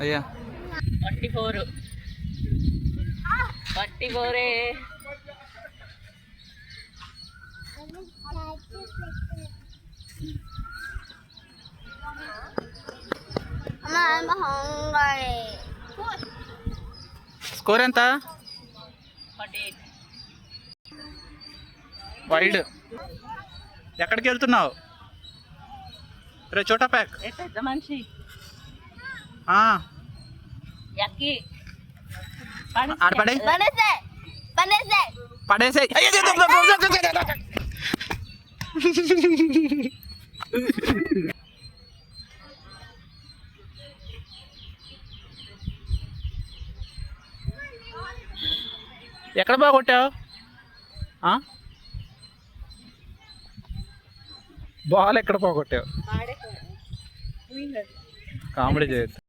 అయ్యా 24 స్కోర్ ఎంత? 48. వైడ్. ఎక్కడికి వెళ్తున్నావు? రే చోటా ప్యాక్. పెద్ద మనిషి ఎక్కి ఆడపడే పడేసే. ఎక్కడ బాగా కొట్టావు? బాల్ ఎక్కడ పోగొట్టావు? కామెడీ చేయొచ్చు.